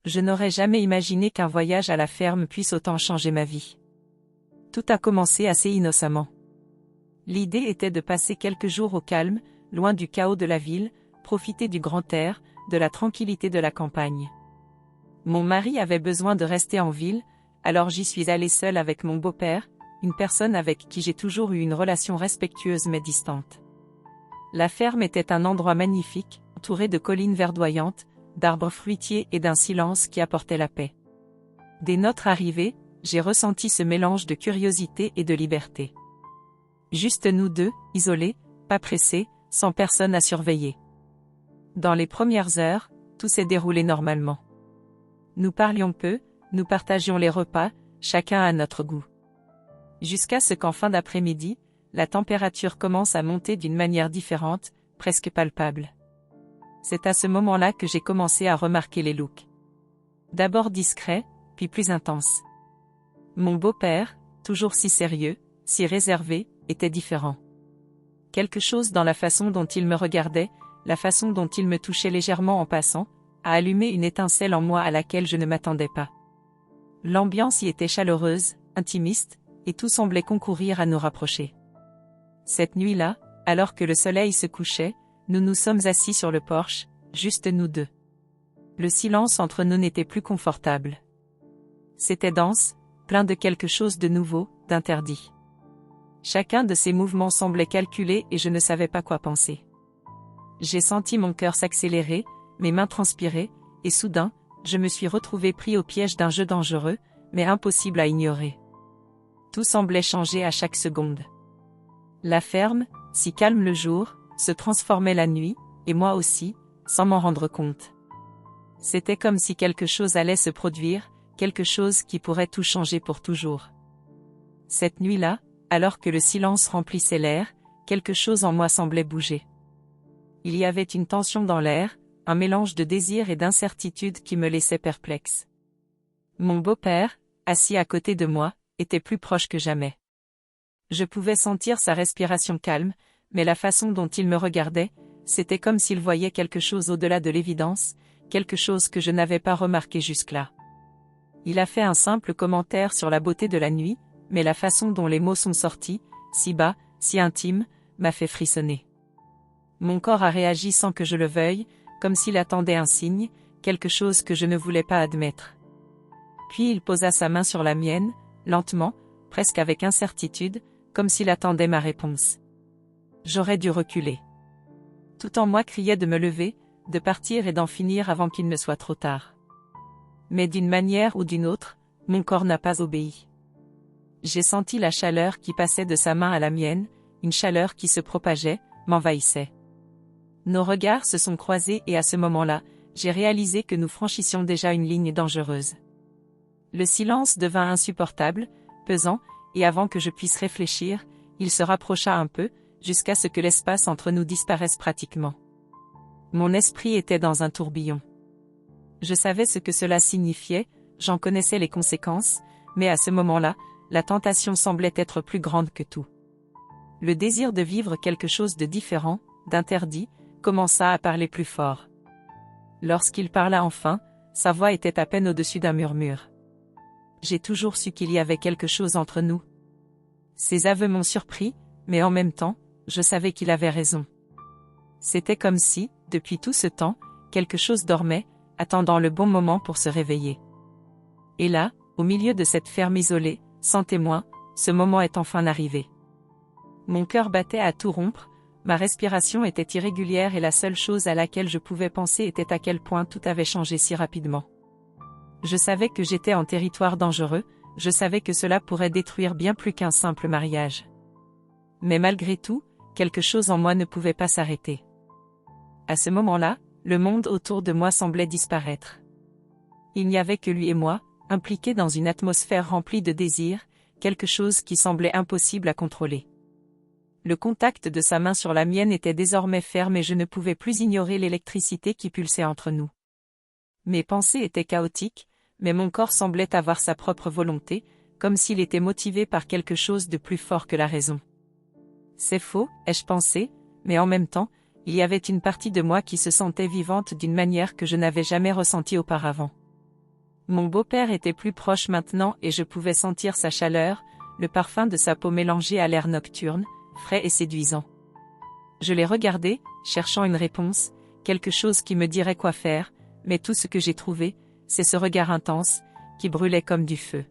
Je n'aurais jamais imaginé qu'un voyage à la ferme puisse autant changer ma vie. Tout a commencé assez innocemment. L'idée était de passer quelques jours au calme, loin du chaos de la ville, profiter du grand air, de la tranquillité de la campagne. Mon mari avait besoin de rester en ville, alors j'y suis allée seule avec mon beau-père, une personne avec qui j'ai toujours eu une relation respectueuse mais distante. La ferme était un endroit magnifique, entouré de collines verdoyantes, d'arbres fruitiers et d'un silence qui apportait la paix. Dès notre arrivée, j'ai ressenti ce mélange de curiosité et de liberté. Juste nous deux, isolés, pas pressés, sans personne à surveiller. Dans les premières heures, tout s'est déroulé normalement. Nous parlions peu, nous partagions les repas, chacun à notre goût. Jusqu'à ce qu'en fin d'après-midi, la température commence à monter d'une manière différente, presque palpable. C'est à ce moment-là que j'ai commencé à remarquer les looks. D'abord discrets, puis plus intenses. Mon beau-père, toujours si sérieux, si réservé, était différent. Quelque chose dans la façon dont il me regardait, la façon dont il me touchait légèrement en passant, a allumé une étincelle en moi à laquelle je ne m'attendais pas. L'ambiance y était chaleureuse, intimiste, et tout semblait concourir à nous rapprocher. Cette nuit-là, alors que le soleil se couchait, nous nous sommes assis sur le porche, juste nous deux. Le silence entre nous n'était plus confortable. C'était dense, plein de quelque chose de nouveau, d'interdit. Chacun de ces mouvements semblait calculé et je ne savais pas quoi penser. J'ai senti mon cœur s'accélérer, mes mains transpirer, et soudain, je me suis retrouvé pris au piège d'un jeu dangereux, mais impossible à ignorer. Tout semblait changer à chaque seconde. La ferme, si calme le jour, se transformait la nuit, et moi aussi, sans m'en rendre compte. C'était comme si quelque chose allait se produire, quelque chose qui pourrait tout changer pour toujours. Cette nuit-là, alors que le silence remplissait l'air, quelque chose en moi semblait bouger. Il y avait une tension dans l'air, un mélange de désir et d'incertitude qui me laissait perplexe. Mon beau-père, assis à côté de moi, était plus proche que jamais. Je pouvais sentir sa respiration calme, mais la façon dont il me regardait, c'était comme s'il voyait quelque chose au-delà de l'évidence, quelque chose que je n'avais pas remarqué jusque-là. Il a fait un simple commentaire sur la beauté de la nuit, mais la façon dont les mots sont sortis, si bas, si intimes, m'a fait frissonner. Mon corps a réagi sans que je le veuille, comme s'il attendait un signe, quelque chose que je ne voulais pas admettre. Puis il posa sa main sur la mienne, lentement, presque avec incertitude, comme s'il attendait ma réponse. J'aurais dû reculer. Tout en moi criait de me lever, de partir et d'en finir avant qu'il ne soit trop tard. Mais d'une manière ou d'une autre, mon corps n'a pas obéi. J'ai senti la chaleur qui passait de sa main à la mienne, une chaleur qui se propageait, m'envahissait. Nos regards se sont croisés et à ce moment-là, j'ai réalisé que nous franchissions déjà une ligne dangereuse. Le silence devint insupportable, pesant, et avant que je puisse réfléchir, il se rapprocha un peu, jusqu'à ce que l'espace entre nous disparaisse pratiquement. Mon esprit était dans un tourbillon. Je savais ce que cela signifiait, j'en connaissais les conséquences, mais à ce moment-là, la tentation semblait être plus grande que tout. Le désir de vivre quelque chose de différent, d'interdit, commença à parler plus fort. Lorsqu'il parla enfin, sa voix était à peine au-dessus d'un murmure. J'ai toujours su qu'il y avait quelque chose entre nous. Ses aveux m'ont surpris, mais en même temps, je savais qu'il avait raison. C'était comme si, depuis tout ce temps, quelque chose dormait, attendant le bon moment pour se réveiller. Et là, au milieu de cette ferme isolée, sans témoin, ce moment est enfin arrivé. Mon cœur battait à tout rompre, ma respiration était irrégulière et la seule chose à laquelle je pouvais penser était à quel point tout avait changé si rapidement. Je savais que j'étais en territoire dangereux, je savais que cela pourrait détruire bien plus qu'un simple mariage. Mais malgré tout, quelque chose en moi ne pouvait pas s'arrêter. À ce moment-là, le monde autour de moi semblait disparaître. Il n'y avait que lui et moi, impliqués dans une atmosphère remplie de désir, quelque chose qui semblait impossible à contrôler. Le contact de sa main sur la mienne était désormais ferme et je ne pouvais plus ignorer l'électricité qui pulsait entre nous. Mes pensées étaient chaotiques, mais mon corps semblait avoir sa propre volonté, comme s'il était motivé par quelque chose de plus fort que la raison. C'est faux, ai-je pensé, mais en même temps, il y avait une partie de moi qui se sentait vivante d'une manière que je n'avais jamais ressentie auparavant. Mon beau-père était plus proche maintenant et je pouvais sentir sa chaleur, le parfum de sa peau mélangé à l'air nocturne, frais et séduisant. Je l'ai regardé, cherchant une réponse, quelque chose qui me dirait quoi faire, mais tout ce que j'ai trouvé, c'est ce regard intense, qui brûlait comme du feu.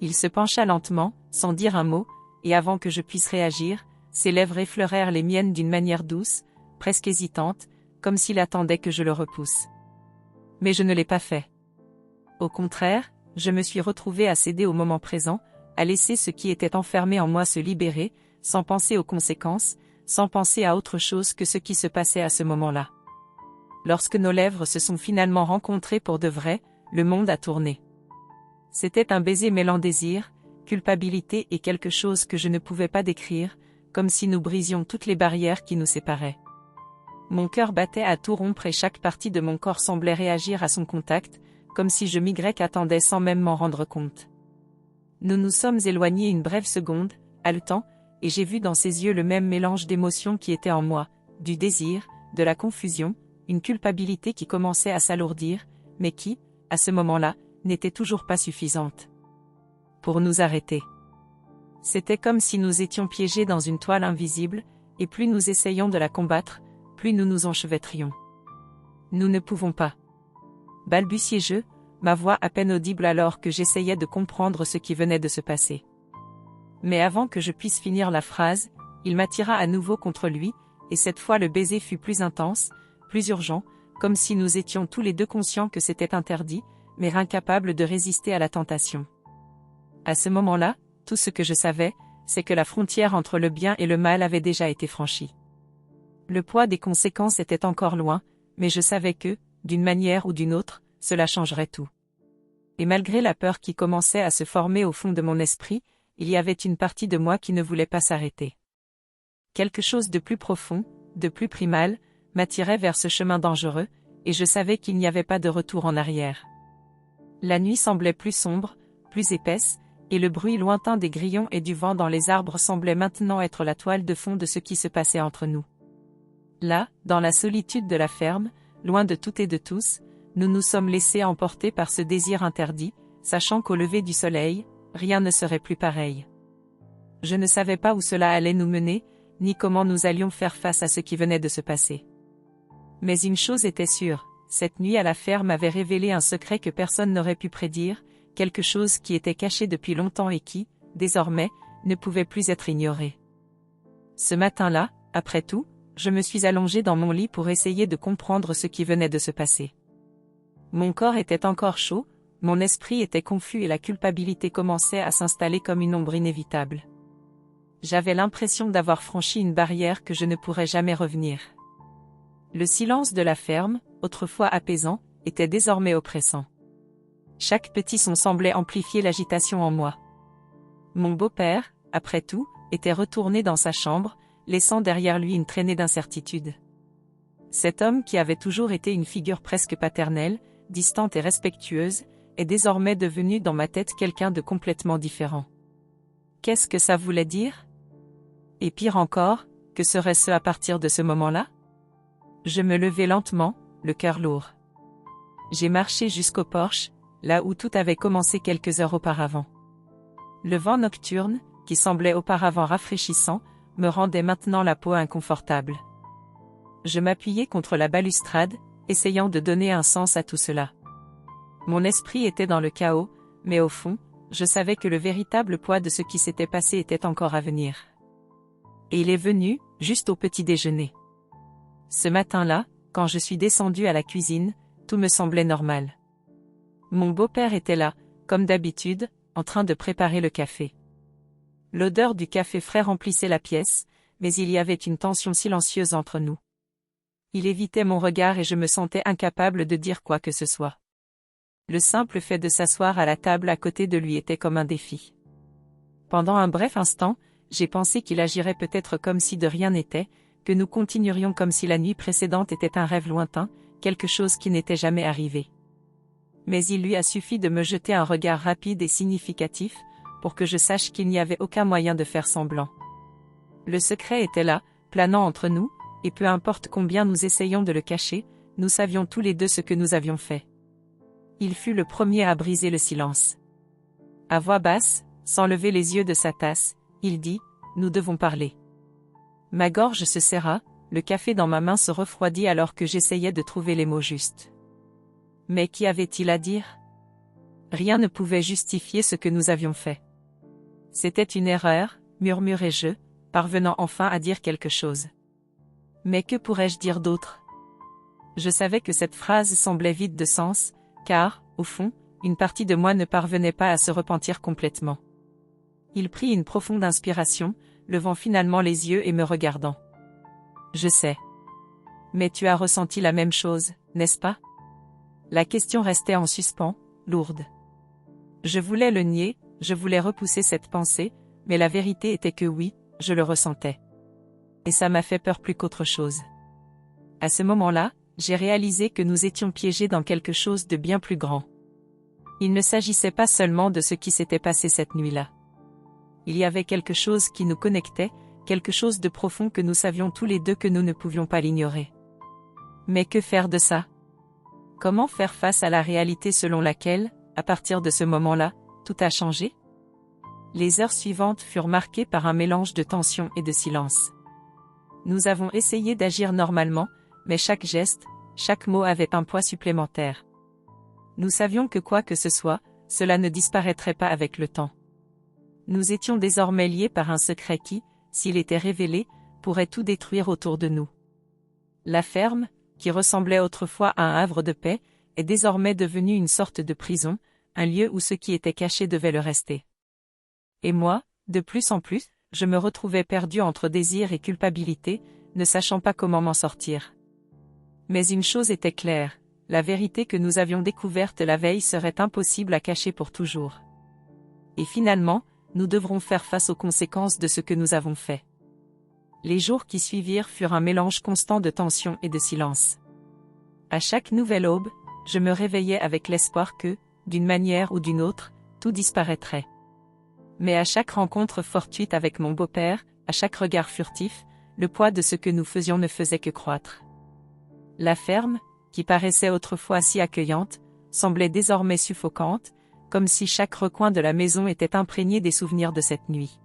Il se pencha lentement, sans dire un mot, et avant que je puisse réagir, ses lèvres effleurèrent les miennes d'une manière douce, presque hésitante, comme s'il attendait que je le repousse. Mais je ne l'ai pas fait. Au contraire, je me suis retrouvée à céder au moment présent, à laisser ce qui était enfermé en moi se libérer, sans penser aux conséquences, sans penser à autre chose que ce qui se passait à ce moment-là. Lorsque nos lèvres se sont finalement rencontrées pour de vrai, le monde a tourné. C'était un baiser mêlant désir, culpabilité et quelque chose que je ne pouvais pas décrire, comme si nous brisions toutes les barrières qui nous séparaient. Mon cœur battait à tout rompre et chaque partie de mon corps semblait réagir à son contact, comme si je m'attendais sans même m'en rendre compte. Nous nous sommes éloignés une brève seconde, haletant, et j'ai vu dans ses yeux le même mélange d'émotions qui était en moi, du désir, de la confusion, une culpabilité qui commençait à s'alourdir, mais qui, à ce moment-là, n'était toujours pas suffisante pour nous arrêter. C'était comme si nous étions piégés dans une toile invisible, et plus nous essayions de la combattre, plus nous nous enchevêtrions. Nous ne pouvons pas. Balbutiai-je, ma voix à peine audible alors que j'essayais de comprendre ce qui venait de se passer. Mais avant que je puisse finir la phrase, il m'attira à nouveau contre lui, et cette fois le baiser fut plus intense, plus urgent, comme si nous étions tous les deux conscients que c'était interdit, mais incapables de résister à la tentation. À ce moment-là, tout ce que je savais, c'est que la frontière entre le bien et le mal avait déjà été franchie. Le poids des conséquences était encore loin, mais je savais que, d'une manière ou d'une autre, cela changerait tout. Et malgré la peur qui commençait à se former au fond de mon esprit, il y avait une partie de moi qui ne voulait pas s'arrêter. Quelque chose de plus profond, de plus primal, m'attirait vers ce chemin dangereux, et je savais qu'il n'y avait pas de retour en arrière. La nuit semblait plus sombre, plus épaisse, et le bruit lointain des grillons et du vent dans les arbres semblait maintenant être la toile de fond de ce qui se passait entre nous. Là, dans la solitude de la ferme, loin de tout et de tous, nous nous sommes laissés emporter par ce désir interdit, sachant qu'au lever du soleil, rien ne serait plus pareil. Je ne savais pas où cela allait nous mener, ni comment nous allions faire face à ce qui venait de se passer. Mais une chose était sûre, cette nuit à la ferme avait révélé un secret que personne n'aurait pu prédire, quelque chose qui était caché depuis longtemps et qui, désormais, ne pouvait plus être ignoré. Ce matin-là, après tout, je me suis allongée dans mon lit pour essayer de comprendre ce qui venait de se passer. Mon corps était encore chaud, mon esprit était confus et la culpabilité commençait à s'installer comme une ombre inévitable. J'avais l'impression d'avoir franchi une barrière que je ne pourrais jamais revenir. Le silence de la ferme, autrefois apaisant, était désormais oppressant. Chaque petit son semblait amplifier l'agitation en moi. Mon beau-père, après tout, était retourné dans sa chambre, laissant derrière lui une traînée d'incertitude. Cet homme qui avait toujours été une figure presque paternelle, distante et respectueuse, est désormais devenu dans ma tête quelqu'un de complètement différent. Qu'est-ce que ça voulait dire? Et pire encore, que serait-ce à partir de ce moment-là? Je me levai lentement, le cœur lourd. J'ai marché jusqu'au porche, là où tout avait commencé quelques heures auparavant. Le vent nocturne, qui semblait auparavant rafraîchissant, me rendait maintenant la peau inconfortable. Je m'appuyais contre la balustrade, essayant de donner un sens à tout cela. Mon esprit était dans le chaos, mais au fond, je savais que le véritable poids de ce qui s'était passé était encore à venir. Et il est venu, juste au petit déjeuner. Ce matin-là, quand je suis descendue à la cuisine, tout me semblait normal. Mon beau-père était là, comme d'habitude, en train de préparer le café. L'odeur du café frais remplissait la pièce, mais il y avait une tension silencieuse entre nous. Il évitait mon regard et je me sentais incapable de dire quoi que ce soit. Le simple fait de s'asseoir à la table à côté de lui était comme un défi. Pendant un bref instant, j'ai pensé qu'il agirait peut-être comme si de rien n'était, que nous continuerions comme si la nuit précédente était un rêve lointain, quelque chose qui n'était jamais arrivé. Mais il lui a suffi de me jeter un regard rapide et significatif, pour que je sache qu'il n'y avait aucun moyen de faire semblant. Le secret était là, planant entre nous, et peu importe combien nous essayions de le cacher, nous savions tous les deux ce que nous avions fait. Il fut le premier à briser le silence. À voix basse, sans lever les yeux de sa tasse, il dit, « Nous devons parler. » Ma gorge se serra, le café dans ma main se refroidit alors que j'essayais de trouver les mots justes. Mais qu'y avait-il à dire? Rien ne pouvait justifier ce que nous avions fait. C'était une erreur, murmurai-je, parvenant enfin à dire quelque chose. Mais que pourrais-je dire d'autre? Je savais que cette phrase semblait vide de sens, car, au fond, une partie de moi ne parvenait pas à se repentir complètement. Il prit une profonde inspiration, levant finalement les yeux et me regardant. Je sais. Mais tu as ressenti la même chose, n'est-ce pas? La question restait en suspens, lourde. Je voulais le nier, je voulais repousser cette pensée, mais la vérité était que oui, je le ressentais. Et ça m'a fait peur plus qu'autre chose. À ce moment-là, j'ai réalisé que nous étions piégés dans quelque chose de bien plus grand. Il ne s'agissait pas seulement de ce qui s'était passé cette nuit-là. Il y avait quelque chose qui nous connectait, quelque chose de profond que nous savions tous les deux que nous ne pouvions pas l'ignorer. Mais que faire de ça? Comment faire face à la réalité selon laquelle, à partir de ce moment-là, tout a changé? Les heures suivantes furent marquées par un mélange de tension et de silence. Nous avons essayé d'agir normalement, mais chaque geste, chaque mot avait un poids supplémentaire. Nous savions que quoi que ce soit, cela ne disparaîtrait pas avec le temps. Nous étions désormais liés par un secret qui, s'il était révélé, pourrait tout détruire autour de nous. La ferme, qui ressemblait autrefois à un havre de paix, est désormais devenue une sorte de prison, un lieu où ce qui était caché devait le rester. Et moi, de plus en plus, je me retrouvais perdu entre désir et culpabilité, ne sachant pas comment m'en sortir. Mais une chose était claire, la vérité que nous avions découverte la veille serait impossible à cacher pour toujours. Et finalement, nous devrons faire face aux conséquences de ce que nous avons fait. Les jours qui suivirent furent un mélange constant de tension et de silence. À chaque nouvelle aube, je me réveillais avec l'espoir que, d'une manière ou d'une autre, tout disparaîtrait. Mais à chaque rencontre fortuite avec mon beau-père, à chaque regard furtif, le poids de ce que nous faisions ne faisait que croître. La ferme, qui paraissait autrefois si accueillante, semblait désormais suffocante, comme si chaque recoin de la maison était imprégné des souvenirs de cette nuit.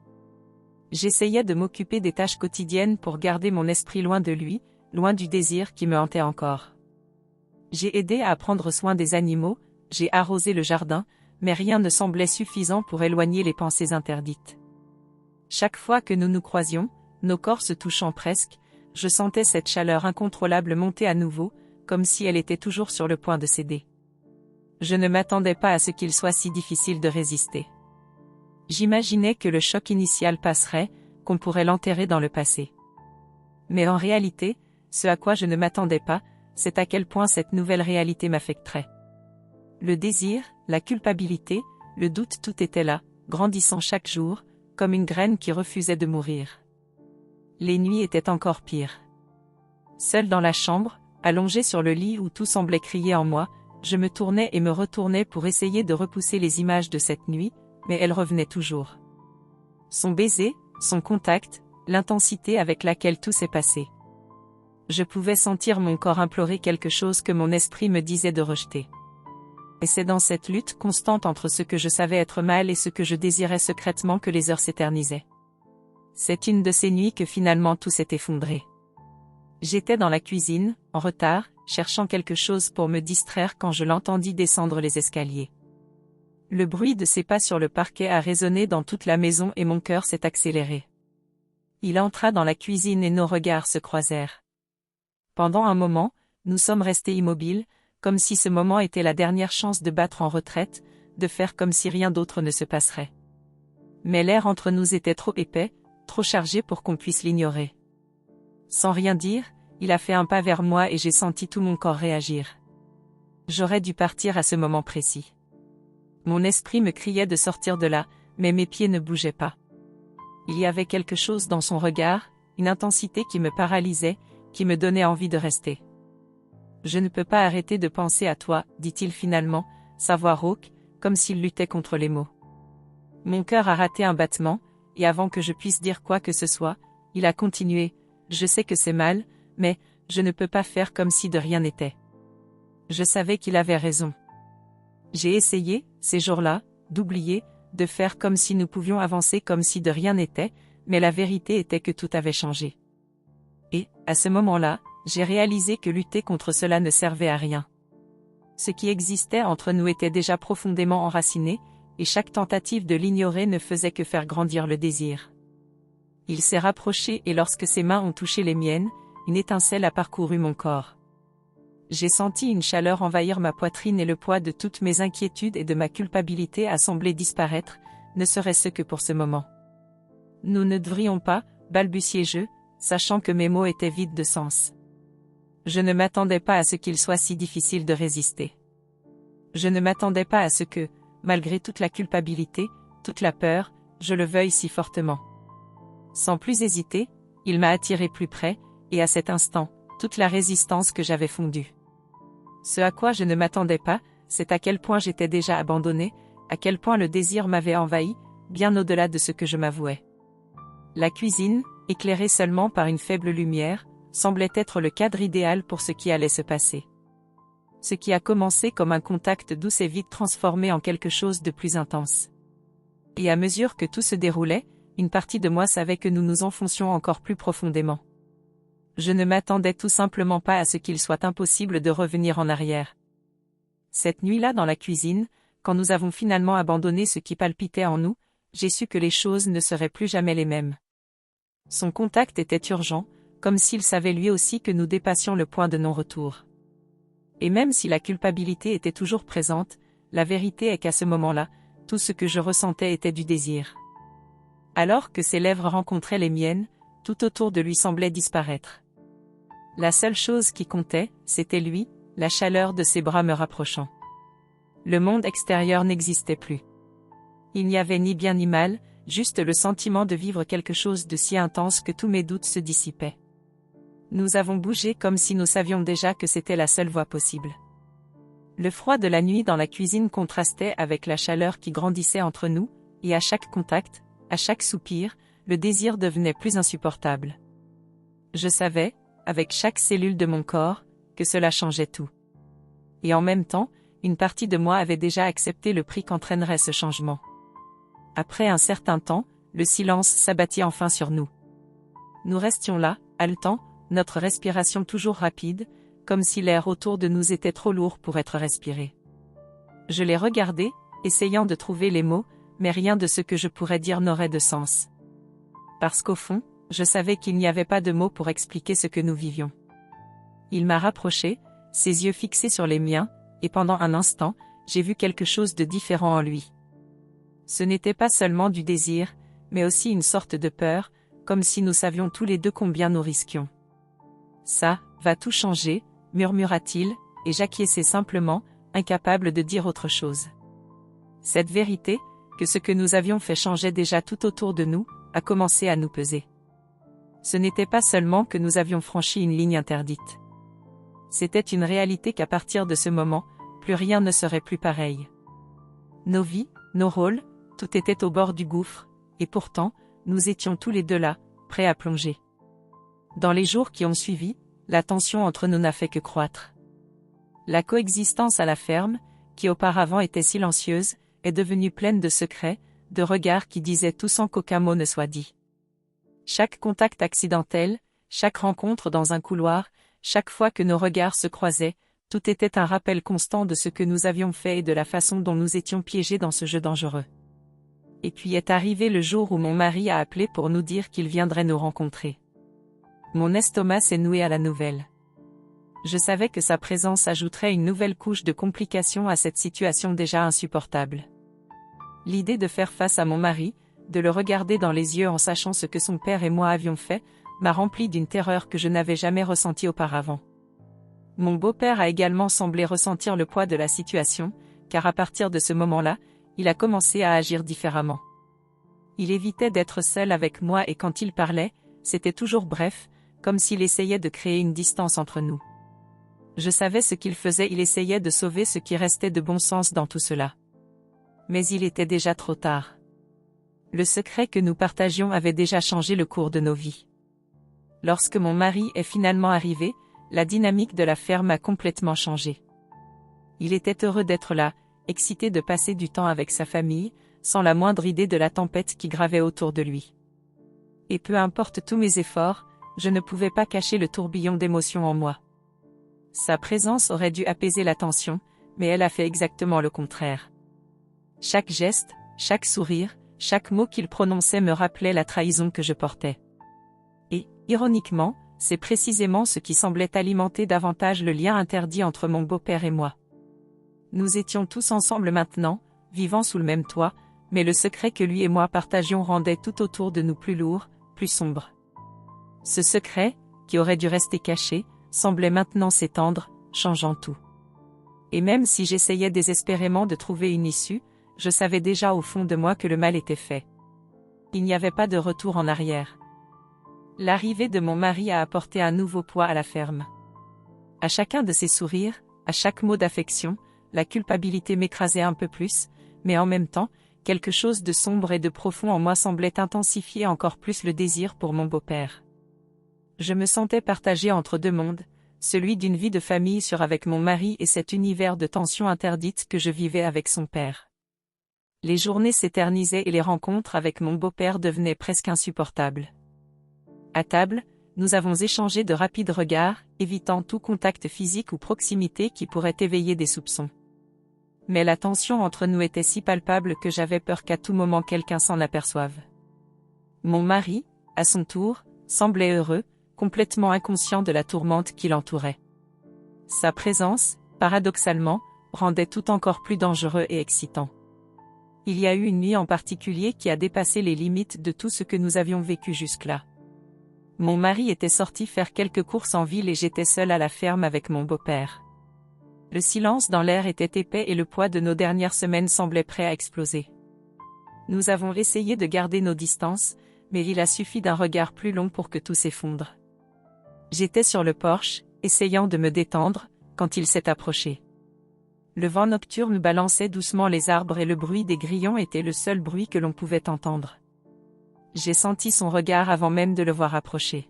J'essayais de m'occuper des tâches quotidiennes pour garder mon esprit loin de lui, loin du désir qui me hantait encore. J'ai aidé à prendre soin des animaux, j'ai arrosé le jardin, mais rien ne semblait suffisant pour éloigner les pensées interdites. Chaque fois que nous nous croisions, nos corps se touchant presque, je sentais cette chaleur incontrôlable monter à nouveau, comme si elle était toujours sur le point de céder. Je ne m'attendais pas à ce qu'il soit si difficile de résister. J'imaginais que le choc initial passerait, qu'on pourrait l'enterrer dans le passé. Mais en réalité, ce à quoi je ne m'attendais pas, c'est à quel point cette nouvelle réalité m'affecterait. Le désir, la culpabilité, le doute, tout était là, grandissant chaque jour, comme une graine qui refusait de mourir. Les nuits étaient encore pires. Seul dans la chambre, allongé sur le lit où tout semblait crier en moi, je me tournais et me retournais pour essayer de repousser les images de cette nuit, mais elles revenaient toujours. Son baiser, son contact, l'intensité avec laquelle tout s'est passé. Je pouvais sentir mon corps implorer quelque chose que mon esprit me disait de rejeter. Et c'est dans cette lutte constante entre ce que je savais être mal et ce que je désirais secrètement que les heures s'éternisaient. C'est une de ces nuits que finalement tout s'est effondré. J'étais dans la cuisine, en retard, cherchant quelque chose pour me distraire quand je l'entendis descendre les escaliers. Le bruit de ses pas sur le parquet a résonné dans toute la maison et mon cœur s'est accéléré. Il entra dans la cuisine et nos regards se croisèrent. Pendant un moment, nous sommes restés immobiles, comme si ce moment était la dernière chance de battre en retraite, de faire comme si rien d'autre ne se passerait. Mais l'air entre nous était trop épais, trop chargé pour qu'on puisse l'ignorer. Sans rien dire, il a fait un pas vers moi et j'ai senti tout mon corps réagir. J'aurais dû partir à ce moment précis. Mon esprit me criait de sortir de là, mais mes pieds ne bougeaient pas. Il y avait quelque chose dans son regard, une intensité qui me paralysait, qui me donnait envie de rester. « Je ne peux pas arrêter de penser à toi, dit-il finalement, sa voix rauque, comme s'il luttait contre les mots. Mon cœur a raté un battement, et avant que je puisse dire quoi que ce soit, il a continué, « Je sais que c'est mal, mais je ne peux pas faire comme si de rien n'était. » Je savais qu'il avait raison. J'ai essayé, ces jours-là, d'oublier, de faire comme si nous pouvions avancer comme si de rien n'était, mais la vérité était que tout avait changé. Et, à ce moment-là, j'ai réalisé que lutter contre cela ne servait à rien. Ce qui existait entre nous était déjà profondément enraciné, et chaque tentative de l'ignorer ne faisait que faire grandir le désir. Il s'est rapproché et lorsque ses mains ont touché les miennes, une étincelle a parcouru mon corps. J'ai senti une chaleur envahir ma poitrine et le poids de toutes mes inquiétudes et de ma culpabilité a semblé disparaître, ne serait-ce que pour ce moment. Nous ne devrions pas, balbutiai-je, sachant que mes mots étaient vides de sens. Je ne m'attendais pas à ce qu'il soit si difficile de résister. Je ne m'attendais pas à ce que, malgré toute la culpabilité, toute la peur, je le veuille si fortement. Sans plus hésiter, il m'a attiré plus près, et à cet instant, toute la résistance que j'avais fondue. Ce à quoi je ne m'attendais pas, c'est à quel point j'étais déjà abandonnée, à quel point le désir m'avait envahi, bien au-delà de ce que je m'avouais. La cuisine, éclairée seulement par une faible lumière, semblait être le cadre idéal pour ce qui allait se passer. Ce qui a commencé comme un contact doux s'est vite transformé en quelque chose de plus intense. Et à mesure que tout se déroulait, une partie de moi savait que nous nous enfoncions encore plus profondément. Je ne m'attendais tout simplement pas à ce qu'il soit impossible de revenir en arrière. Cette nuit-là dans la cuisine, quand nous avons finalement abandonné ce qui palpitait en nous, j'ai su que les choses ne seraient plus jamais les mêmes. Son contact était urgent, comme s'il savait lui aussi que nous dépassions le point de non-retour. Et même si la culpabilité était toujours présente, la vérité est qu'à ce moment-là, tout ce que je ressentais était du désir. Alors que ses lèvres rencontraient les miennes, tout autour de lui semblait disparaître. La seule chose qui comptait, c'était lui, la chaleur de ses bras me rapprochant. Le monde extérieur n'existait plus. Il n'y avait ni bien ni mal, juste le sentiment de vivre quelque chose de si intense que tous mes doutes se dissipaient. Nous avons bougé comme si nous savions déjà que c'était la seule voie possible. Le froid de la nuit dans la cuisine contrastait avec la chaleur qui grandissait entre nous, et à chaque contact, à chaque soupir, le désir devenait plus insupportable. Je savais, avec chaque cellule de mon corps, que cela changeait tout. Et en même temps, une partie de moi avait déjà accepté le prix qu'entraînerait ce changement. Après un certain temps, le silence s'abattit enfin sur nous. Nous restions là, haletants, notre respiration toujours rapide, comme si l'air autour de nous était trop lourd pour être respiré. Je les regardais, essayant de trouver les mots, mais rien de ce que je pourrais dire n'aurait de sens. Parce qu'au fond, je savais qu'il n'y avait pas de mots pour expliquer ce que nous vivions. Il m'a rapproché, ses yeux fixés sur les miens, et pendant un instant, j'ai vu quelque chose de différent en lui. Ce n'était pas seulement du désir, mais aussi une sorte de peur, comme si nous savions tous les deux combien nous risquions. Ça, va tout changer, murmura-t-il, et j'acquiesçai simplement, incapable de dire autre chose. Cette vérité, que ce que nous avions fait changeait déjà tout autour de nous, a commencé à nous peser. Ce n'était pas seulement que nous avions franchi une ligne interdite. C'était une réalité qu'à partir de ce moment, plus rien ne serait plus pareil. Nos vies, nos rôles, tout était au bord du gouffre, et pourtant, nous étions tous les deux là, prêts à plonger. Dans les jours qui ont suivi, la tension entre nous n'a fait que croître. La coexistence à la ferme, qui auparavant était silencieuse, est devenue pleine de secrets, de regards qui disaient tout sans qu'aucun mot ne soit dit. Chaque contact accidentel, chaque rencontre dans un couloir, chaque fois que nos regards se croisaient, tout était un rappel constant de ce que nous avions fait et de la façon dont nous étions piégés dans ce jeu dangereux. Et puis est arrivé le jour où mon mari a appelé pour nous dire qu'il viendrait nous rencontrer. Mon estomac s'est noué à la nouvelle. Je savais que sa présence ajouterait une nouvelle couche de complications à cette situation déjà insupportable. L'idée de faire face à mon mari, de le regarder dans les yeux en sachant ce que son père et moi avions fait, m'a rempli d'une terreur que je n'avais jamais ressentie auparavant. Mon beau-père a également semblé ressentir le poids de la situation, car à partir de ce moment-là, il a commencé à agir différemment. Il évitait d'être seul avec moi et quand il parlait, c'était toujours bref, comme s'il essayait de créer une distance entre nous. Je savais ce qu'il faisait, il essayait de sauver ce qui restait de bon sens dans tout cela. Mais il était déjà trop tard. Le secret que nous partagions avait déjà changé le cours de nos vies. Lorsque mon mari est finalement arrivé, la dynamique de la ferme a complètement changé. Il était heureux d'être là, excité de passer du temps avec sa famille, sans la moindre idée de la tempête qui gravait autour de lui. Et peu importe tous mes efforts, je ne pouvais pas cacher le tourbillon d'émotions en moi. Sa présence aurait dû apaiser la tension, mais elle a fait exactement le contraire. Chaque geste, chaque sourire, chaque mot qu'il prononçait me rappelait la trahison que je portais. Et, ironiquement, c'est précisément ce qui semblait alimenter davantage le lien interdit entre mon beau-père et moi. Nous étions tous ensemble maintenant, vivant sous le même toit, mais le secret que lui et moi partagions rendait tout autour de nous plus lourd, plus sombre. Ce secret, qui aurait dû rester caché, semblait maintenant s'étendre, changeant tout. Et même si j'essayais désespérément de trouver une issue, je savais déjà au fond de moi que le mal était fait. Il n'y avait pas de retour en arrière. L'arrivée de mon mari a apporté un nouveau poids à la ferme. À chacun de ses sourires, à chaque mot d'affection, la culpabilité m'écrasait un peu plus, mais en même temps, quelque chose de sombre et de profond en moi semblait intensifier encore plus le désir pour mon beau-père. Je me sentais partagée entre deux mondes, celui d'une vie de famille sûre avec mon mari et cet univers de tensions interdites que je vivais avec son père. Les journées s'éternisaient et les rencontres avec mon beau-père devenaient presque insupportables. À table, nous avons échangé de rapides regards, évitant tout contact physique ou proximité qui pourrait éveiller des soupçons. Mais la tension entre nous était si palpable que j'avais peur qu'à tout moment quelqu'un s'en aperçoive. Mon mari, à son tour, semblait heureux, complètement inconscient de la tourmente qui l'entourait. Sa présence, paradoxalement, rendait tout encore plus dangereux et excitant. Il y a eu une nuit en particulier qui a dépassé les limites de tout ce que nous avions vécu jusque-là. Mon mari était sorti faire quelques courses en ville et j'étais seule à la ferme avec mon beau-père. Le silence dans l'air était épais et le poids de nos dernières semaines semblait prêt à exploser. Nous avons essayé de garder nos distances, mais il a suffi d'un regard plus long pour que tout s'effondre. J'étais sur le porche, essayant de me détendre, quand il s'est approché. Le vent nocturne balançait doucement les arbres et le bruit des grillons était le seul bruit que l'on pouvait entendre. J'ai senti son regard avant même de le voir approcher.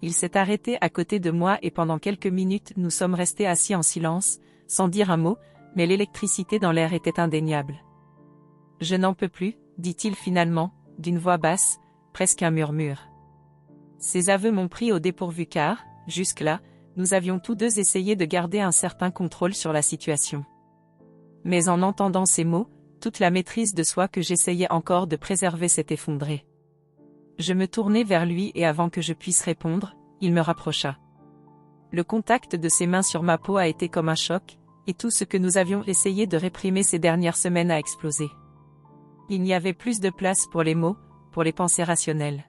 Il s'est arrêté à côté de moi et pendant quelques minutes nous sommes restés assis en silence, sans dire un mot, mais l'électricité dans l'air était indéniable. « Je n'en peux plus », dit-il finalement, d'une voix basse, presque un murmure. Ces aveux m'ont pris au dépourvu car, jusque-là, nous avions tous deux essayé de garder un certain contrôle sur la situation. Mais en entendant ces mots, toute la maîtrise de soi que j'essayais encore de préserver s'est effondrée. Je me tournai vers lui et avant que je puisse répondre, il me rapprocha. Le contact de ses mains sur ma peau a été comme un choc, et tout ce que nous avions essayé de réprimer ces dernières semaines a explosé. Il n'y avait plus de place pour les mots, pour les pensées rationnelles.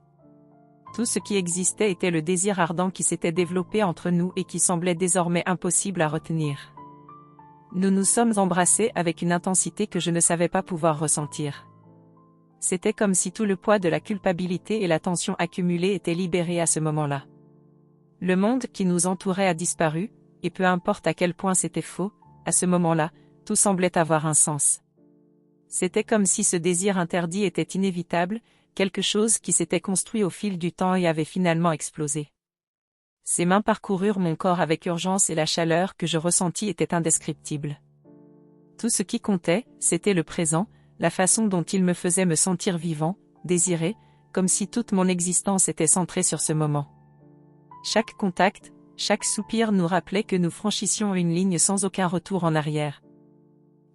Tout ce qui existait était le désir ardent qui s'était développé entre nous et qui semblait désormais impossible à retenir. Nous nous sommes embrassés avec une intensité que je ne savais pas pouvoir ressentir. C'était comme si tout le poids de la culpabilité et la tension accumulée étaient libérés à ce moment-là. Le monde qui nous entourait a disparu, et peu importe à quel point c'était faux, à ce moment-là, tout semblait avoir un sens. C'était comme si ce désir interdit était inévitable, quelque chose qui s'était construit au fil du temps et avait finalement explosé. Ses mains parcoururent mon corps avec urgence et la chaleur que je ressentis était indescriptible. Tout ce qui comptait, c'était le présent, la façon dont il me faisait me sentir vivant, désiré, comme si toute mon existence était centrée sur ce moment. Chaque contact, chaque soupir nous rappelait que nous franchissions une ligne sans aucun retour en arrière.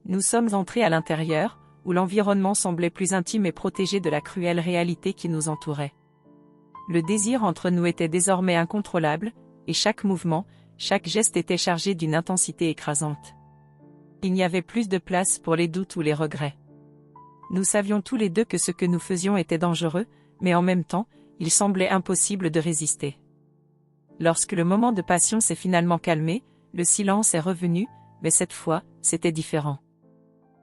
Nous sommes entrés à l'intérieur, où l'environnement semblait plus intime et protégé de la cruelle réalité qui nous entourait. Le désir entre nous était désormais incontrôlable, et chaque mouvement, chaque geste était chargé d'une intensité écrasante. Il n'y avait plus de place pour les doutes ou les regrets. Nous savions tous les deux que ce que nous faisions était dangereux, mais en même temps, il semblait impossible de résister. Lorsque le moment de passion s'est finalement calmé, le silence est revenu, mais cette fois, c'était différent.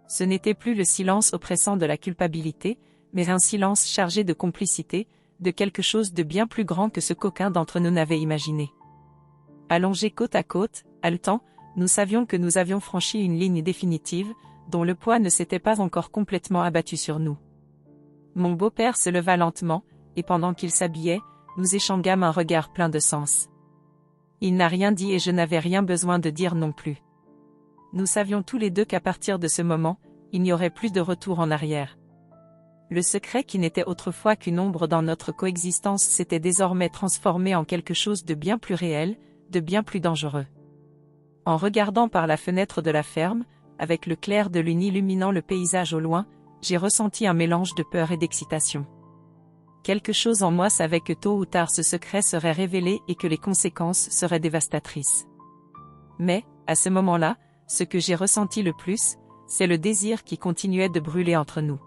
Ce n'était plus le silence oppressant de la culpabilité, mais un silence chargé de complicité, de quelque chose de bien plus grand que ce qu'aucun d'entre nous n'avait imaginé. Allongés côte à côte, haletants, nous savions que nous avions franchi une ligne définitive, dont le poids ne s'était pas encore complètement abattu sur nous. Mon beau-père se leva lentement, et pendant qu'il s'habillait, nous échangeâmes un regard plein de sens. Il n'a rien dit et je n'avais rien besoin de dire non plus. Nous savions tous les deux qu'à partir de ce moment, il n'y aurait plus de retour en arrière. Le secret qui n'était autrefois qu'une ombre dans notre coexistence s'était désormais transformé en quelque chose de bien plus réel, de bien plus dangereux. En regardant par la fenêtre de la ferme, avec le clair de lune illuminant le paysage au loin, j'ai ressenti un mélange de peur et d'excitation. Quelque chose en moi savait que tôt ou tard ce secret serait révélé et que les conséquences seraient dévastatrices. Mais, à ce moment-là, ce que j'ai ressenti le plus, c'est le désir qui continuait de brûler entre nous.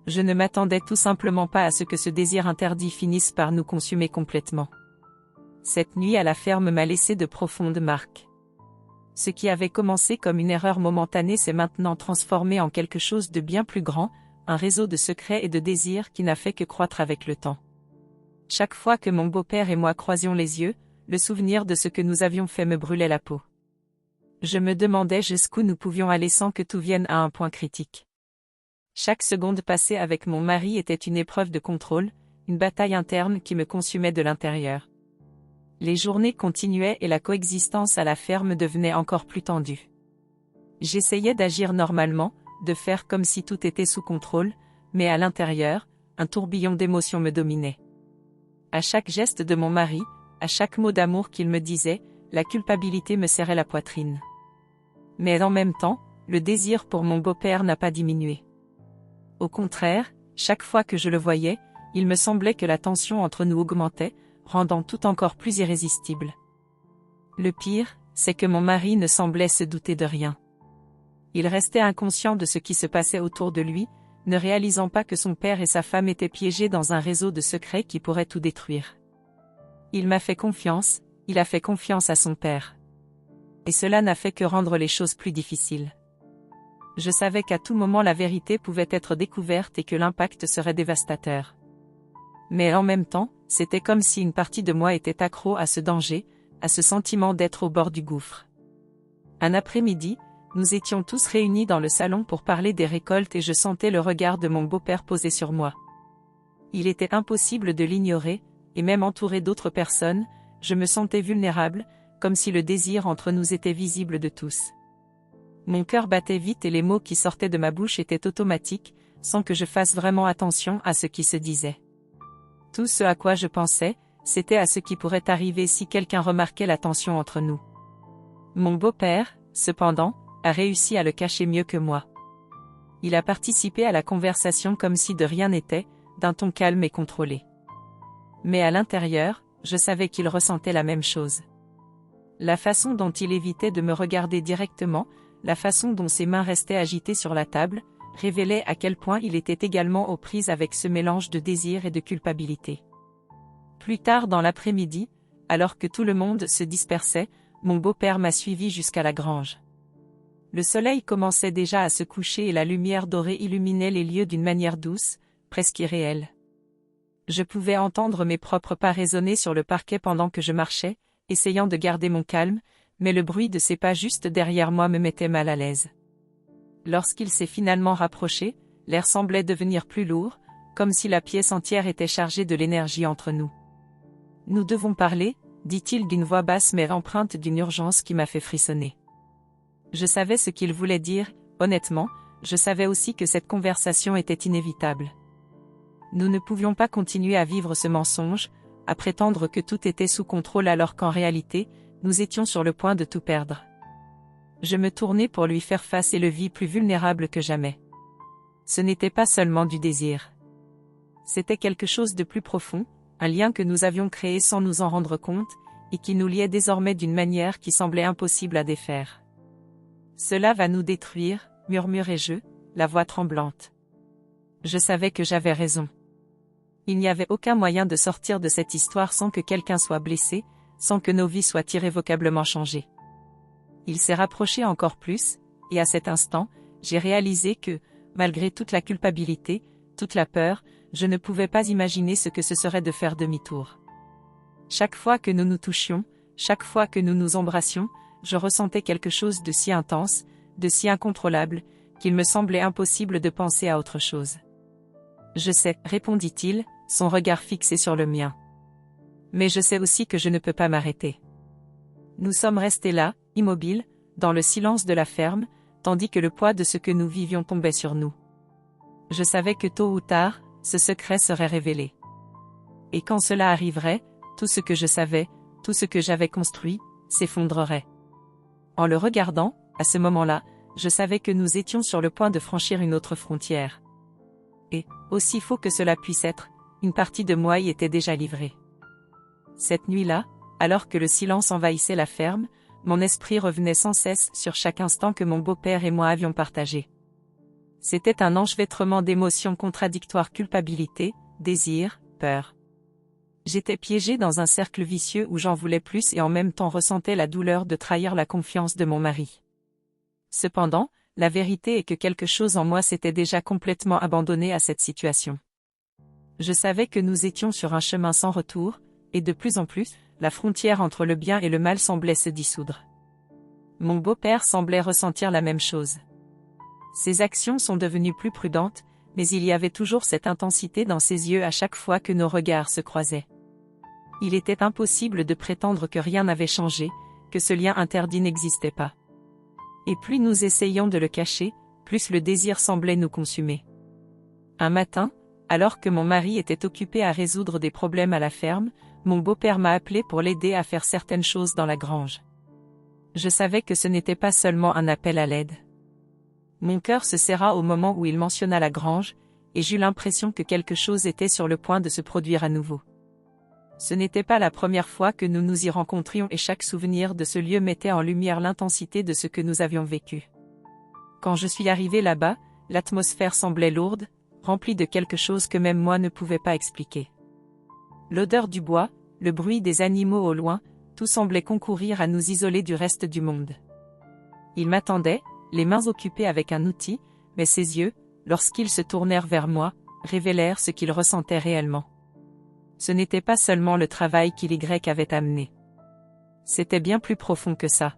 Je ne m'attendais tout simplement pas à ce que ce désir interdit finisse par nous consumer complètement. Cette nuit à la ferme m'a laissé de profondes marques. Ce qui avait commencé comme une erreur momentanée s'est maintenant transformé en quelque chose de bien plus grand, un réseau de secrets et de désirs qui n'a fait que croître avec le temps. Chaque fois que mon beau-père et moi croisions les yeux, le souvenir de ce que nous avions fait me brûlait la peau. Je me demandais jusqu'où nous pouvions aller sans que tout vienne à un point critique. Chaque seconde passée avec mon mari était une épreuve de contrôle, une bataille interne qui me consumait de l'intérieur. Les journées continuaient et la coexistence à la ferme devenait encore plus tendue. J'essayais d'agir normalement, de faire comme si tout était sous contrôle, mais à l'intérieur, un tourbillon d'émotions me dominait. À chaque geste de mon mari, à chaque mot d'amour qu'il me disait, la culpabilité me serrait la poitrine. Mais en même temps, le désir pour mon beau-père n'a pas diminué. Au contraire, chaque fois que je le voyais, il me semblait que la tension entre nous augmentait, rendant tout encore plus irrésistible. Le pire, c'est que mon mari ne semblait se douter de rien. Il restait inconscient de ce qui se passait autour de lui, ne réalisant pas que son père et sa femme étaient piégés dans un réseau de secrets qui pourrait tout détruire. Il m'a fait confiance, il a fait confiance à son père. Et cela n'a fait que rendre les choses plus difficiles. Je savais qu'à tout moment la vérité pouvait être découverte et que l'impact serait dévastateur. Mais en même temps, c'était comme si une partie de moi était accro à ce danger, à ce sentiment d'être au bord du gouffre. Un après-midi, nous étions tous réunis dans le salon pour parler des récoltes et je sentais le regard de mon beau-père posé sur moi. Il était impossible de l'ignorer, et même entouré d'autres personnes, je me sentais vulnérable, comme si le désir entre nous était visible de tous. Mon cœur battait vite et les mots qui sortaient de ma bouche étaient automatiques, sans que je fasse vraiment attention à ce qui se disait. Tout ce à quoi je pensais, c'était à ce qui pourrait arriver si quelqu'un remarquait la tension entre nous. Mon beau-père, cependant, a réussi à le cacher mieux que moi. Il a participé à la conversation comme si de rien n'était, d'un ton calme et contrôlé. Mais à l'intérieur, je savais qu'il ressentait la même chose. La façon dont il évitait de me regarder directement, la façon dont ses mains restaient agitées sur la table, révélait à quel point il était également aux prises avec ce mélange de désir et de culpabilité. Plus tard dans l'après-midi, alors que tout le monde se dispersait, mon beau-père m'a suivi jusqu'à la grange. Le soleil commençait déjà à se coucher et la lumière dorée illuminait les lieux d'une manière douce, presque irréelle. Je pouvais entendre mes propres pas résonner sur le parquet pendant que je marchais, essayant de garder mon calme, mais le bruit de ses pas juste derrière moi me mettait mal à l'aise. Lorsqu'il s'est finalement rapproché, l'air semblait devenir plus lourd, comme si la pièce entière était chargée de l'énergie entre nous. « Nous devons parler », dit-il d'une voix basse mais empreinte d'une urgence qui m'a fait frissonner. Je savais ce qu'il voulait dire, honnêtement, je savais aussi que cette conversation était inévitable. Nous ne pouvions pas continuer à vivre ce mensonge, à prétendre que tout était sous contrôle alors qu'en réalité, nous étions sur le point de tout perdre. Je me tournai pour lui faire face et le vis plus vulnérable que jamais. Ce n'était pas seulement du désir. C'était quelque chose de plus profond, un lien que nous avions créé sans nous en rendre compte, et qui nous liait désormais d'une manière qui semblait impossible à défaire. « Cela va nous détruire », murmurai-je, la voix tremblante. Je savais que j'avais raison. Il n'y avait aucun moyen de sortir de cette histoire sans que quelqu'un soit blessé, sans que nos vies soient irrévocablement changées. Il s'est rapproché encore plus, et à cet instant, j'ai réalisé que, malgré toute la culpabilité, toute la peur, je ne pouvais pas imaginer ce que ce serait de faire demi-tour. Chaque fois que nous nous touchions, chaque fois que nous nous embrassions, je ressentais quelque chose de si intense, de si incontrôlable, qu'il me semblait impossible de penser à autre chose. « Je sais, » répondit-il, son regard fixé sur le mien. « Mais je sais aussi que je ne peux pas m'arrêter. » Nous sommes restés là, immobiles, dans le silence de la ferme, tandis que le poids de ce que nous vivions tombait sur nous. Je savais que tôt ou tard, ce secret serait révélé. Et quand cela arriverait, tout ce que je savais, tout ce que j'avais construit, s'effondrerait. En le regardant, à ce moment-là, je savais que nous étions sur le point de franchir une autre frontière. Et, aussi faux que cela puisse être, une partie de moi y était déjà livrée. Cette nuit-là, alors que le silence envahissait la ferme, mon esprit revenait sans cesse sur chaque instant que mon beau-père et moi avions partagé. C'était un enchevêtrement d'émotions contradictoires: culpabilité, désir, peur. J'étais piégée dans un cercle vicieux où j'en voulais plus et en même temps ressentais la douleur de trahir la confiance de mon mari. Cependant, la vérité est que quelque chose en moi s'était déjà complètement abandonné à cette situation. Je savais que nous étions sur un chemin sans retour, et de plus en plus, la frontière entre le bien et le mal semblait se dissoudre. Mon beau-père semblait ressentir la même chose. Ses actions sont devenues plus prudentes, mais il y avait toujours cette intensité dans ses yeux à chaque fois que nos regards se croisaient. Il était impossible de prétendre que rien n'avait changé, que ce lien interdit n'existait pas. Et plus nous essayions de le cacher, plus le désir semblait nous consumer. Un matin, alors que mon mari était occupé à résoudre des problèmes à la ferme, mon beau-père m'a appelé pour l'aider à faire certaines choses dans la grange. Je savais que ce n'était pas seulement un appel à l'aide. Mon cœur se serra au moment où il mentionna la grange, et j'eus l'impression que quelque chose était sur le point de se produire à nouveau. Ce n'était pas la première fois que nous nous y rencontrions et chaque souvenir de ce lieu mettait en lumière l'intensité de ce que nous avions vécu. Quand je suis arrivée là-bas, l'atmosphère semblait lourde, remplie de quelque chose que même moi ne pouvais pas expliquer. L'odeur du bois, le bruit des animaux au loin, tout semblait concourir à nous isoler du reste du monde. Il m'attendait, les mains occupées avec un outil, mais ses yeux, lorsqu'ils se tournèrent vers moi, révélèrent ce qu'il ressentait réellement. Ce n'était pas seulement le travail qu'il Y avait amené. C'était bien plus profond que ça.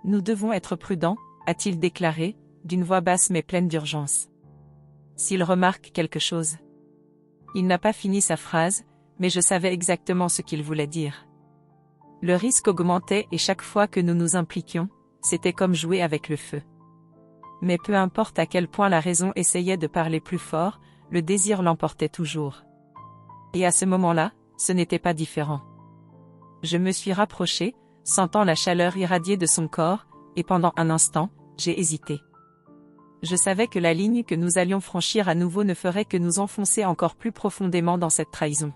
Nous devons être prudents, a-t-il déclaré, d'une voix basse mais pleine d'urgence. S'il remarque quelque chose. Il n'a pas fini sa phrase, mais je savais exactement ce qu'il voulait dire. Le risque augmentait et chaque fois que nous nous impliquions, c'était comme jouer avec le feu. Mais peu importe à quel point la raison essayait de parler plus fort, le désir l'emportait toujours. Et à ce moment-là, ce n'était pas différent. Je me suis rapprochée, sentant la chaleur irradier de son corps, et pendant un instant, j'ai hésité. Je savais que la ligne que nous allions franchir à nouveau ne ferait que nous enfoncer encore plus profondément dans cette trahison.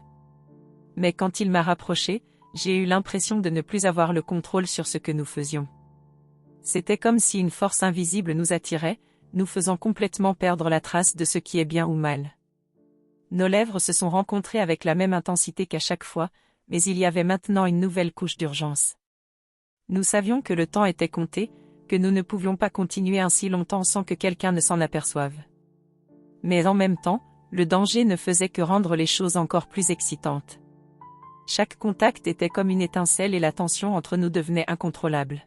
Mais quand il m'a rapproché, j'ai eu l'impression de ne plus avoir le contrôle sur ce que nous faisions. C'était comme si une force invisible nous attirait, nous faisant complètement perdre la trace de ce qui est bien ou mal. Nos lèvres se sont rencontrées avec la même intensité qu'à chaque fois, mais il y avait maintenant une nouvelle couche d'urgence. Nous savions que le temps était compté, que nous ne pouvions pas continuer ainsi longtemps sans que quelqu'un ne s'en aperçoive. Mais en même temps, le danger ne faisait que rendre les choses encore plus excitantes. Chaque contact était comme une étincelle et la tension entre nous devenait incontrôlable.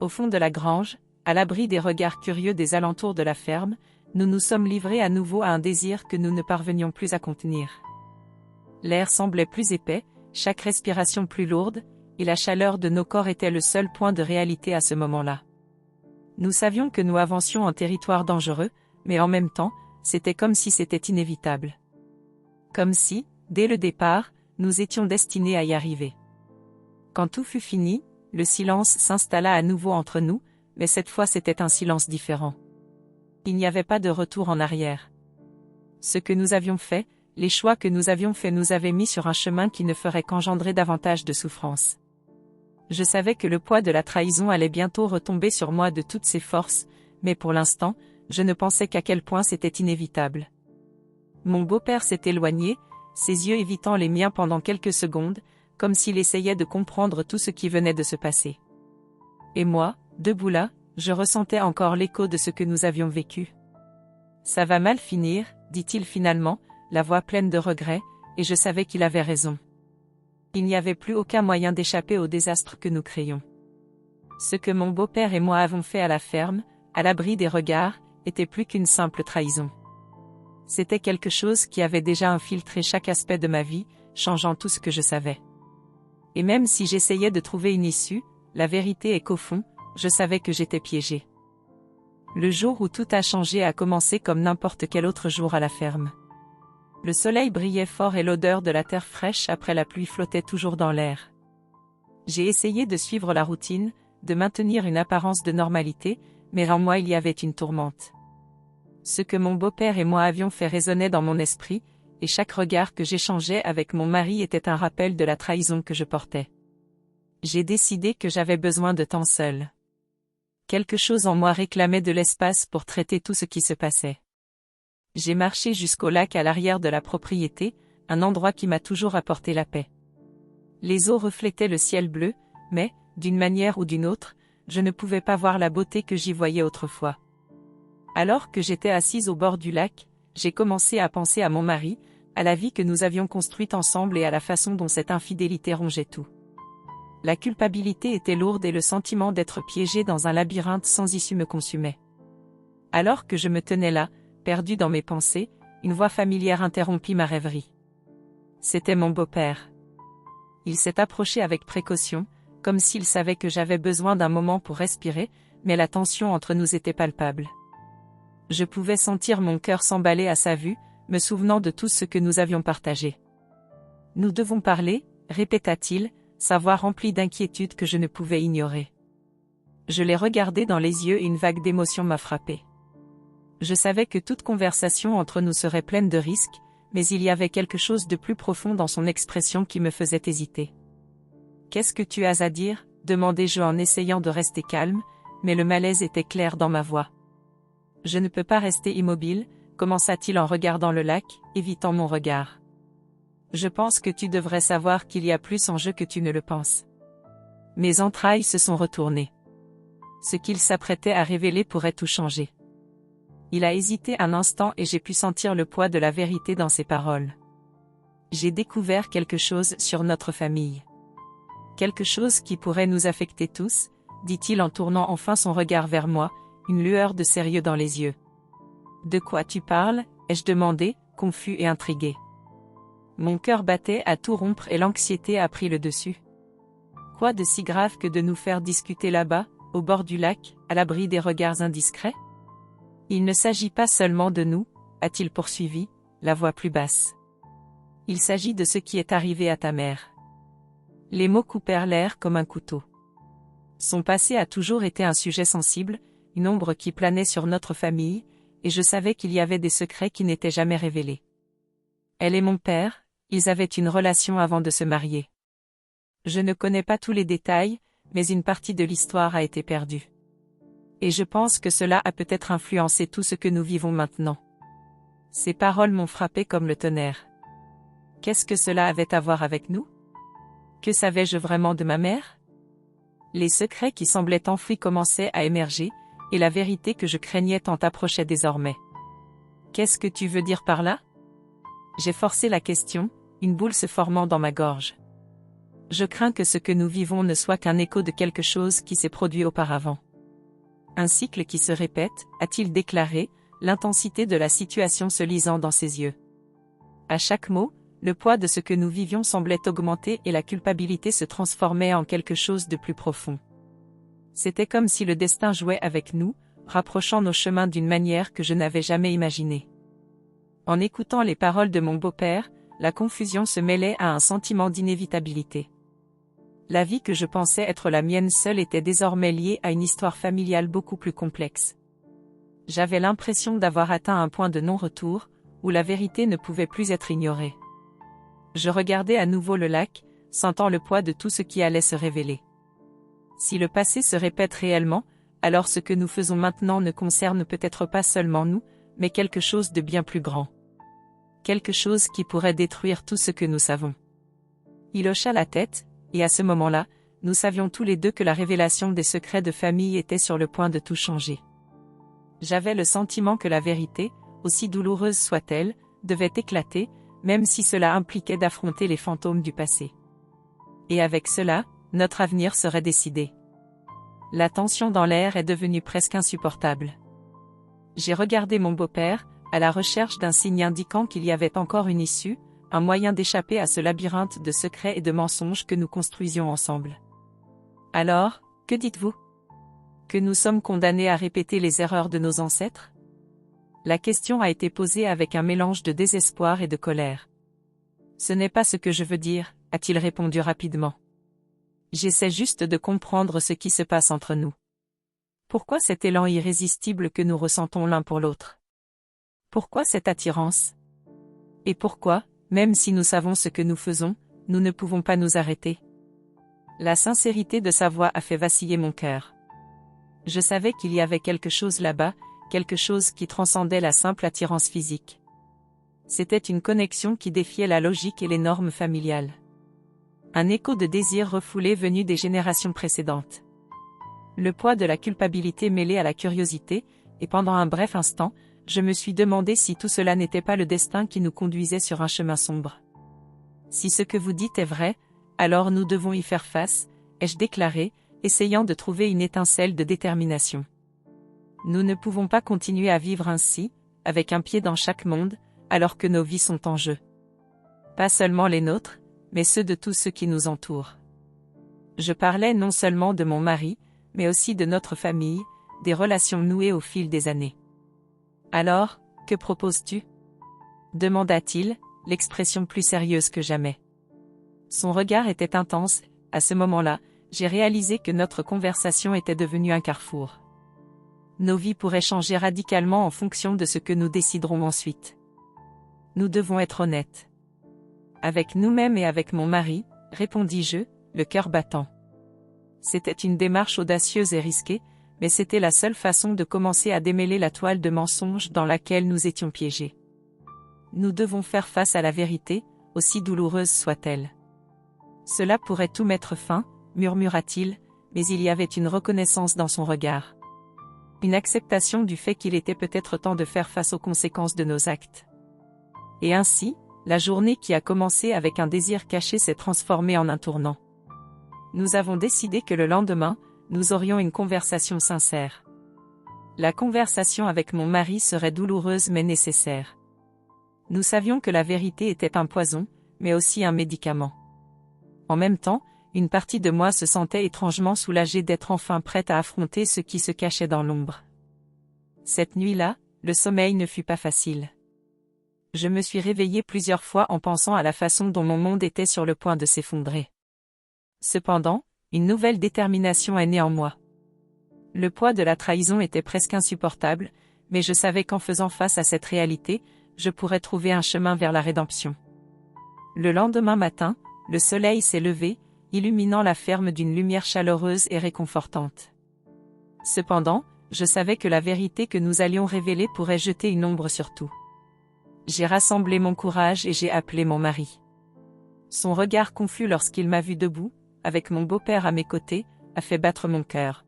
Au fond de la grange, à l'abri des regards curieux des alentours de la ferme, nous nous sommes livrés à nouveau à un désir que nous ne parvenions plus à contenir. L'air semblait plus épais, chaque respiration plus lourde, et la chaleur de nos corps était le seul point de réalité à ce moment-là. Nous savions que nous avancions en territoire dangereux, mais en même temps, c'était comme si c'était inévitable. Comme si, dès le départ, nous étions destinés à y arriver. Quand tout fut fini, le silence s'installa à nouveau entre nous, mais cette fois c'était un silence différent. Il n'y avait pas de retour en arrière. Ce que nous avions fait, les choix que nous avions faits nous avaient mis sur un chemin qui ne ferait qu'engendrer davantage de souffrance. Je savais que le poids de la trahison allait bientôt retomber sur moi de toutes ses forces, mais pour l'instant, je ne pensais qu'à quel point c'était inévitable. Mon beau-père s'est éloigné, ses yeux évitant les miens pendant quelques secondes, comme s'il essayait de comprendre tout ce qui venait de se passer. Et moi, debout là, je ressentais encore l'écho de ce que nous avions vécu. « Ça va mal finir », dit-il finalement, la voix pleine de regret, et je savais qu'il avait raison. Il n'y avait plus aucun moyen d'échapper au désastre que nous créions. Ce que mon beau-père et moi avons fait à la ferme, à l'abri des regards, était plus qu'une simple trahison. C'était quelque chose qui avait déjà infiltré chaque aspect de ma vie, changeant tout ce que je savais. Et même si j'essayais de trouver une issue, la vérité est qu'au fond, je savais que j'étais piégée. Le jour où tout a changé a commencé comme n'importe quel autre jour à la ferme. Le soleil brillait fort et l'odeur de la terre fraîche après la pluie flottait toujours dans l'air. J'ai essayé de suivre la routine, de maintenir une apparence de normalité, mais en moi il y avait une tourmente. Ce que mon beau-père et moi avions fait résonnait dans mon esprit, et chaque regard que j'échangeais avec mon mari était un rappel de la trahison que je portais. J'ai décidé que j'avais besoin de temps seul. Quelque chose en moi réclamait de l'espace pour traiter tout ce qui se passait. J'ai marché jusqu'au lac à l'arrière de la propriété, un endroit qui m'a toujours apporté la paix. Les eaux reflétaient le ciel bleu, mais, d'une manière ou d'une autre, je ne pouvais pas voir la beauté que j'y voyais autrefois. Alors que j'étais assise au bord du lac, j'ai commencé à penser à mon mari, à la vie que nous avions construite ensemble et à la façon dont cette infidélité rongeait tout. La culpabilité était lourde et le sentiment d'être piégée dans un labyrinthe sans issue me consumait. Alors que je me tenais là, perdue dans mes pensées, une voix familière interrompit ma rêverie. C'était mon beau-père. Il s'est approché avec précaution, comme s'il savait que j'avais besoin d'un moment pour respirer, mais la tension entre nous était palpable. Je pouvais sentir mon cœur s'emballer à sa vue, me souvenant de tout ce que nous avions partagé. « Nous devons parler » répéta-t-il, sa voix remplie d'inquiétude que je ne pouvais ignorer. Je l'ai regardé dans les yeux et une vague d'émotion m'a frappé. Je savais que toute conversation entre nous serait pleine de risques, mais il y avait quelque chose de plus profond dans son expression qui me faisait hésiter. « Qu'est-ce que tu as à dire ?» demandai-je en essayant de rester calme, mais le malaise était clair dans ma voix. « Je ne peux pas rester immobile » commença-t-il en regardant le lac, évitant mon regard. « Je pense que tu devrais savoir qu'il y a plus en jeu que tu ne le penses. » Mes entrailles se sont retournées. Ce qu'il s'apprêtait à révéler pourrait tout changer. Il a hésité un instant et j'ai pu sentir le poids de la vérité dans ses paroles. J'ai découvert quelque chose sur notre famille. Quelque chose qui pourrait nous affecter tous, dit-il en tournant enfin son regard vers moi, une lueur de sérieux dans les yeux. « De quoi tu parles ?» ai-je demandé, confus et intrigué. Mon cœur battait à tout rompre et l'anxiété a pris le dessus. Quoi de si grave que de nous faire discuter là-bas, au bord du lac, à l'abri des regards indiscrets ? Il ne s'agit pas seulement de nous, a-t-il poursuivi, la voix plus basse. Il s'agit de ce qui est arrivé à ta mère. Les mots coupèrent l'air comme un couteau. Son passé a toujours été un sujet sensible, une ombre qui planait sur notre famille, et je savais qu'il y avait des secrets qui n'étaient jamais révélés. Elle et mon père, ils avaient une relation avant de se marier. Je ne connais pas tous les détails, mais une partie de l'histoire a été perdue. Et je pense que cela a peut-être influencé tout ce que nous vivons maintenant. Ces paroles m'ont frappé comme le tonnerre. Qu'est-ce que cela avait à voir avec nous ? Que savais-je vraiment de ma mère ? Les secrets qui semblaient enfouis commençaient à émerger, et la vérité que je craignais tant approchait désormais. Qu'est-ce que tu veux dire par là ? J'ai forcé la question, une boule se formant dans ma gorge. Je crains que ce que nous vivons ne soit qu'un écho de quelque chose qui s'est produit auparavant. Un cycle qui se répète, a-t-il déclaré, l'intensité de la situation se lisant dans ses yeux. À chaque mot, le poids de ce que nous vivions semblait augmenter et la culpabilité se transformait en quelque chose de plus profond. C'était comme si le destin jouait avec nous, rapprochant nos chemins d'une manière que je n'avais jamais imaginée. En écoutant les paroles de mon beau-père, la confusion se mêlait à un sentiment d'inévitabilité. La vie que je pensais être la mienne seule était désormais liée à une histoire familiale beaucoup plus complexe. J'avais l'impression d'avoir atteint un point de non-retour, où la vérité ne pouvait plus être ignorée. Je regardais à nouveau le lac, sentant le poids de tout ce qui allait se révéler. Si le passé se répète réellement, alors ce que nous faisons maintenant ne concerne peut-être pas seulement nous, mais quelque chose de bien plus grand. Quelque chose qui pourrait détruire tout ce que nous savons. Il hocha la tête, et à ce moment-là, nous savions tous les deux que la révélation des secrets de famille était sur le point de tout changer. J'avais le sentiment que la vérité, aussi douloureuse soit-elle, devait éclater, même si cela impliquait d'affronter les fantômes du passé. Et avec cela, notre avenir serait décidé. La tension dans l'air est devenue presque insupportable. J'ai regardé mon beau-père, à la recherche d'un signe indiquant qu'il y avait encore une issue, un moyen d'échapper à ce labyrinthe de secrets et de mensonges que nous construisions ensemble. Alors, que dites-vous ? Que nous sommes condamnés à répéter les erreurs de nos ancêtres? La question a été posée avec un mélange de désespoir et de colère. Ce n'est pas ce que je veux dire, a-t-il répondu rapidement. J'essaie juste de comprendre ce qui se passe entre nous. Pourquoi cet élan irrésistible que nous ressentons l'un pour l'autre? Pourquoi cette attirance? Et pourquoi, même si nous savons ce que nous faisons, nous ne pouvons pas nous arrêter? La sincérité de sa voix a fait vaciller mon cœur. Je savais qu'il y avait quelque chose là-bas, quelque chose qui transcendait la simple attirance physique. C'était une connexion qui défiait la logique et les normes familiales. Un écho de désir refoulé venu des générations précédentes. Le poids de la culpabilité mêlé à la curiosité, et pendant un bref instant, je me suis demandé si tout cela n'était pas le destin qui nous conduisait sur un chemin sombre. Si ce que vous dites est vrai, alors nous devons y faire face, ai-je déclaré, essayant de trouver une étincelle de détermination. Nous ne pouvons pas continuer à vivre ainsi, avec un pied dans chaque monde, alors que nos vies sont en jeu. Pas seulement les nôtres, mais ceux de tous ceux qui nous entourent. Je parlais non seulement de mon mari, mais aussi de notre famille, des relations nouées au fil des années. Alors, que proposes-tu? Demanda-t-il, l'expression plus sérieuse que jamais. Son regard était intense. À ce moment-là, j'ai réalisé que notre conversation était devenue un carrefour. Nos vies pourraient changer radicalement en fonction de ce que nous déciderons ensuite. Nous devons être honnêtes. Avec nous-mêmes et avec mon mari, répondis-je, le cœur battant. C'était une démarche audacieuse et risquée, mais c'était la seule façon de commencer à démêler la toile de mensonges dans laquelle nous étions piégés. Nous devons faire face à la vérité, aussi douloureuse soit-elle. Cela pourrait tout mettre fin, murmura-t-il, mais il y avait une reconnaissance dans son regard. Une acceptation du fait qu'il était peut-être temps de faire face aux conséquences de nos actes. Et ainsi, la journée qui a commencé avec un désir caché s'est transformée en un tournant. Nous avons décidé que le lendemain, nous aurions une conversation sincère. La conversation avec mon mari serait douloureuse mais nécessaire. Nous savions que la vérité était un poison, mais aussi un médicament. En même temps, une partie de moi se sentait étrangement soulagée d'être enfin prête à affronter ce qui se cachait dans l'ombre. Cette nuit-là, le sommeil ne fut pas facile. Je me suis réveillée plusieurs fois en pensant à la façon dont mon monde était sur le point de s'effondrer. Cependant, une nouvelle détermination est née en moi. Le poids de la trahison était presque insupportable, mais je savais qu'en faisant face à cette réalité, je pourrais trouver un chemin vers la rédemption. Le lendemain matin, le soleil s'est levé, illuminant la ferme d'une lumière chaleureuse et réconfortante. Cependant, je savais que la vérité que nous allions révéler pourrait jeter une ombre sur tout. J'ai rassemblé mon courage et j'ai appelé mon mari. Son regard confus lorsqu'il m'a vu debout, avec mon beau-père à mes côtés, a fait battre mon cœur.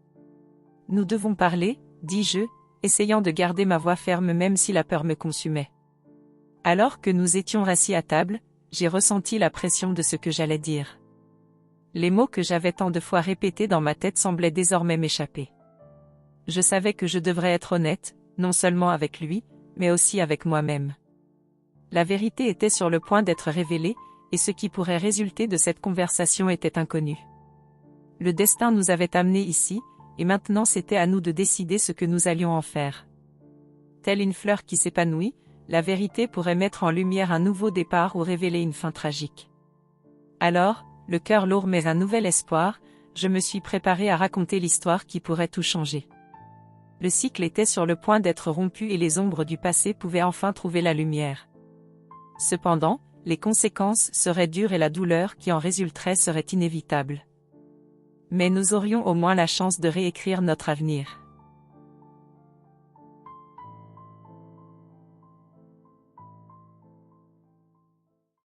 Nous devons parler, dis-je, essayant de garder ma voix ferme même si la peur me consumait. Alors que nous étions assis à table, j'ai ressenti la pression de ce que j'allais dire. Les mots que j'avais tant de fois répétés dans ma tête semblaient désormais m'échapper. Je savais que je devrais être honnête, non seulement avec lui, mais aussi avec moi-même. La vérité était sur le point d'être révélée, et ce qui pourrait résulter de cette conversation était inconnu. Le destin nous avait amenés ici, et maintenant c'était à nous de décider ce que nous allions en faire. Telle une fleur qui s'épanouit, la vérité pourrait mettre en lumière un nouveau départ ou révéler une fin tragique. Alors, le cœur lourd mais un nouvel espoir, je me suis préparé à raconter l'histoire qui pourrait tout changer. Le cycle était sur le point d'être rompu et les ombres du passé pouvaient enfin trouver la lumière. Cependant, les conséquences seraient dures et la douleur qui en résulterait serait inévitable. Mais nous aurions au moins la chance de réécrire notre avenir.